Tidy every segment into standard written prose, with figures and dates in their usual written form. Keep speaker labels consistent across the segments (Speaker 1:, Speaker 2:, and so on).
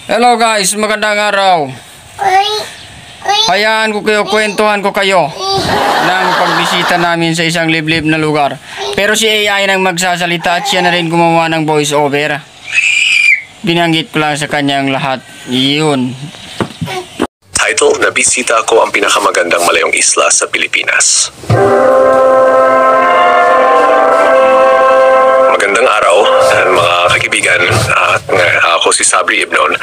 Speaker 1: Hello guys, magandang araw. Hayaan ko kayo, kwentuhan ko kayo ng pagbisita namin sa isang liblib na lugar. Pero si AI nang magsasalita at siya na rin gumawa ng voice over. Binanggit ko lang sa kanyang lahat. Yun.
Speaker 2: Title, nabisita ko ang pinakamagandang malayong isla sa Pilipinas. Magandang araw, mga kaibigan. Ako si Sabri Ibnon.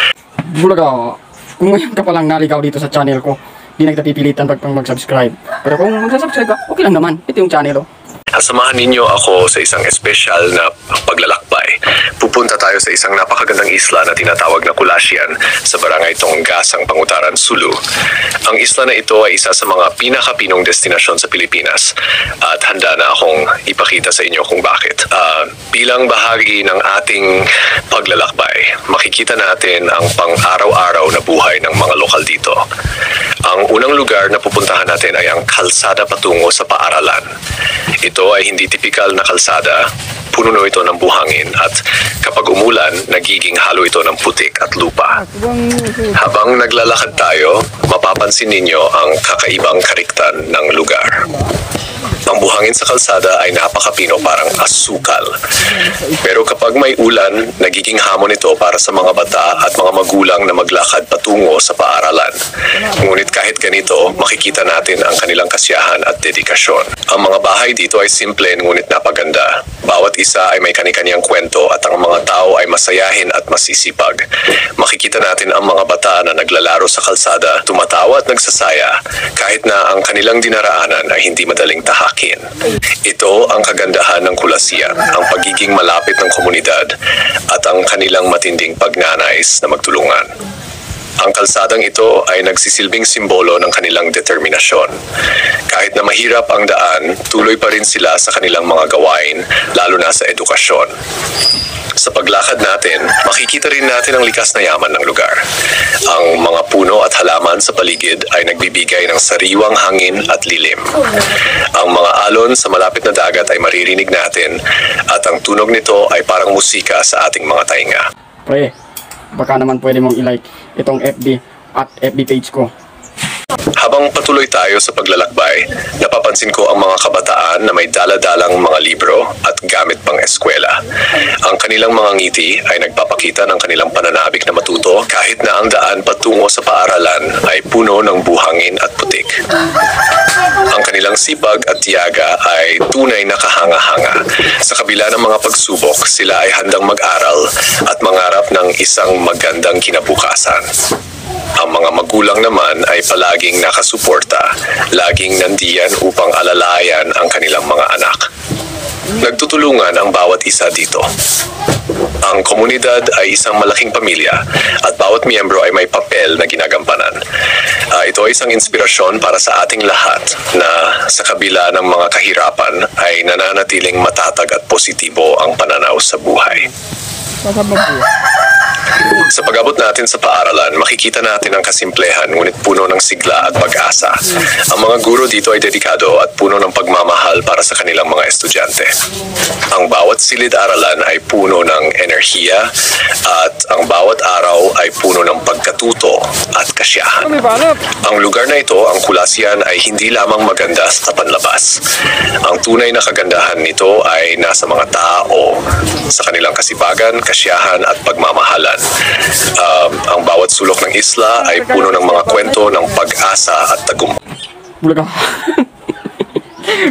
Speaker 1: Bulaga, kung ngayon ka palang naligaw dito sa channel ko, di nagtatipilitan pag mag-subscribe. Pero kung magsasubscribe ka, okay lang naman. Ito yung channel.
Speaker 2: Samahan ninyo ako sa isang espesyal na paglalakbay. Pupunta tayo sa isang napakagandang isla na tinatawag na Kulasian sa barangay Tonggasang, Pangutaran, Sulu. Ang isla na ito ay isa sa mga pinakapinong destinasyon sa Pilipinas at handa na akong ipakita sa inyo kung bakit. Bilang bahagi ng ating paglalakbay, makikita natin ang pang-araw-araw na buhay ng mga lokal dito. Ang unang lugar na pupuntahan natin ay ang kalsada patungo sa paaralan. Ito ay hindi tipikal na kalsada, puno ito ng buhangin at kapag umulan, nagiging halo ito ng putik at lupa. Habang naglalakad tayo, mapapansin ninyo ang kakaibang kariktan ng lugar. Ang buhangin sa kalsada ay napakapino, parang asukal. Pero kapag may ulan, nagiging hamon ito para sa mga bata at mga magulang na maglakad patungo sa paaralan. Ngunit kahit ganito, makikita natin ang kanilang kasiyahan at dedikasyon. Ang mga bahay dito ay simple ngunit napaganda. Bawat isa ay may kani-kaniyang kwento at ang mga tao ay masayahin at masisipag. Makikita natin ang mga bata na naglalaro sa kalsada, tumatawa at nagsasaya kahit na ang kanilang dinaraanan ay hindi madaling tahakin. Ito ang kagandahan ng Kulasian, ang pagiging malapit ng komunidad at ang kanilang matinding pagnanais na magtulungan. Ang kalsadang ito ay nagsisilbing simbolo ng kanilang determinasyon. Kahit na mahirap ang daan, tuloy pa rin sila sa kanilang mga gawain, lalo na sa edukasyon. Sa paglakad natin, makikita rin natin ang likas na yaman ng lugar. Ang mga puno at halaman sa paligid ay nagbibigay ng sariwang hangin at lilim. Ang mga alon sa malapit na dagat ay maririnig natin at ang tunog nito ay parang musika sa ating mga tainga.
Speaker 1: Pre, baka naman pwede mong i-like itong FB at FB page ko.
Speaker 2: Habang patuloy tayo sa paglalakbay, napapansin ko ang mga kabataan na may dala-dalang mga libro at gamit pang eskwela. Ang kanilang mga ngiti ay nagpapakita ng kanilang pananabik na matuto kahit na ang daan patungo sa paaralan ay puno ng buhangin at putik. Ang kanilang sipag at tiyaga ay tunay na kahanga-hanga. Sa kabila ng mga pagsubok, sila ay handang mag-aral at mangarap ng isang magandang kinabukasan. Ang mga magulang naman ay palaging nakasuporta, laging nandiyan upang alalayan ang kanilang mga anak. Nagtutulungan ang bawat isa dito. Ang komunidad ay isang malaking pamilya at bawat miyembro ay may papel na ginagampanan. Ito ay isang inspirasyon para sa ating lahat na sa kabila ng mga kahirapan ay nananatiling matatag at positibo ang pananaw sa buhay. Sa pag-abot natin sa paaralan, makikita natin ang kasimplehan ngunit puno ng sigla at pag-asa. Ang mga guro dito ay dedikado at puno ng pagmamahal para sa kanilang mga estudyante. Ang bawat silid-aralan ay puno ng enerhiya at ang bawat araw ay puno ng pagkatuto at kasiyahan. Ang lugar na ito, ang Kulasian, ay hindi lamang maganda sa panlabas. Ang tunay na kagandahan nito ay nasa mga tao, sa kanilang kasipagan, kasiyahan at pagmamahalan. Ang bawat sulok ng isla ay puno ng mga kwento ng pag-asa at tagumpay.
Speaker 1: Bulaga.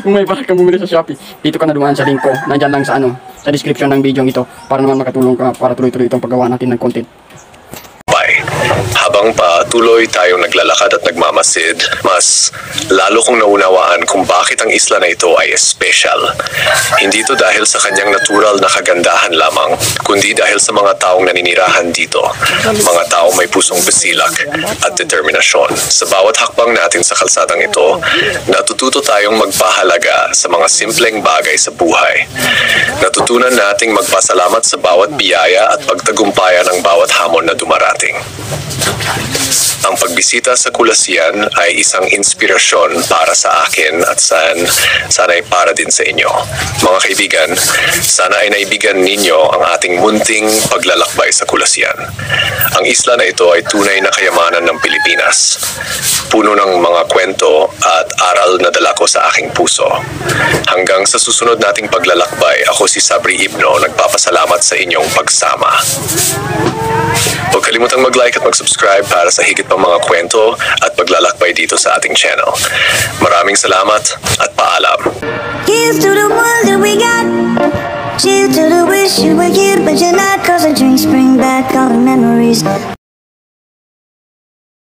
Speaker 1: Kung may balak kang bumili sa Shopee, dito ka na dumaan sa link ko. Nandyan lang sa sa description ng video ito para naman makatulong ka para tuloy-tuloy itong paggawa natin ng content.
Speaker 2: Habang patuloy tayong naglalakad at nagmamasid, mas lalo kong naunawaan kung bakit ang isla na ito ay special. Hindi ito dahil sa kanyang natural na kagandahan lamang, kundi dahil sa mga taong naninirahan dito. Mga taong may pusong basilak at determinasyon. Sa bawat hakbang natin sa kalsadang ito, natututo tayong magpahalaga sa mga simpleng bagay sa buhay. Natutunan nating magpasalamat sa bawat biyaya at pagtagumpayan ng bawat hamon na dumarating. Ang pagbisita sa Kulasian ay isang inspirasyon para sa akin at sana ay para din sa inyo. Mga kaibigan, sana ay naibigan ninyo ang ating munting paglalakbay sa Kulasian. Ang isla na ito ay tunay na kayamanan ng Pilipinas. Puno ng mga kwento at aral na dala ko sa aking puso. Hanggang sa susunod nating paglalakbay, ako si Sabri Ibno, nagpapasalamat sa inyong pagsama. Huwag kalimutang mag-like at mag-subscribe para sa higit pang mga kwento at paglalakbay dito sa ating channel. Maraming salamat at paalam.
Speaker 3: Here's to the ones that we got. Cheers to the wish you were here, but you're not. 'Cause the drinks bring back all the memories.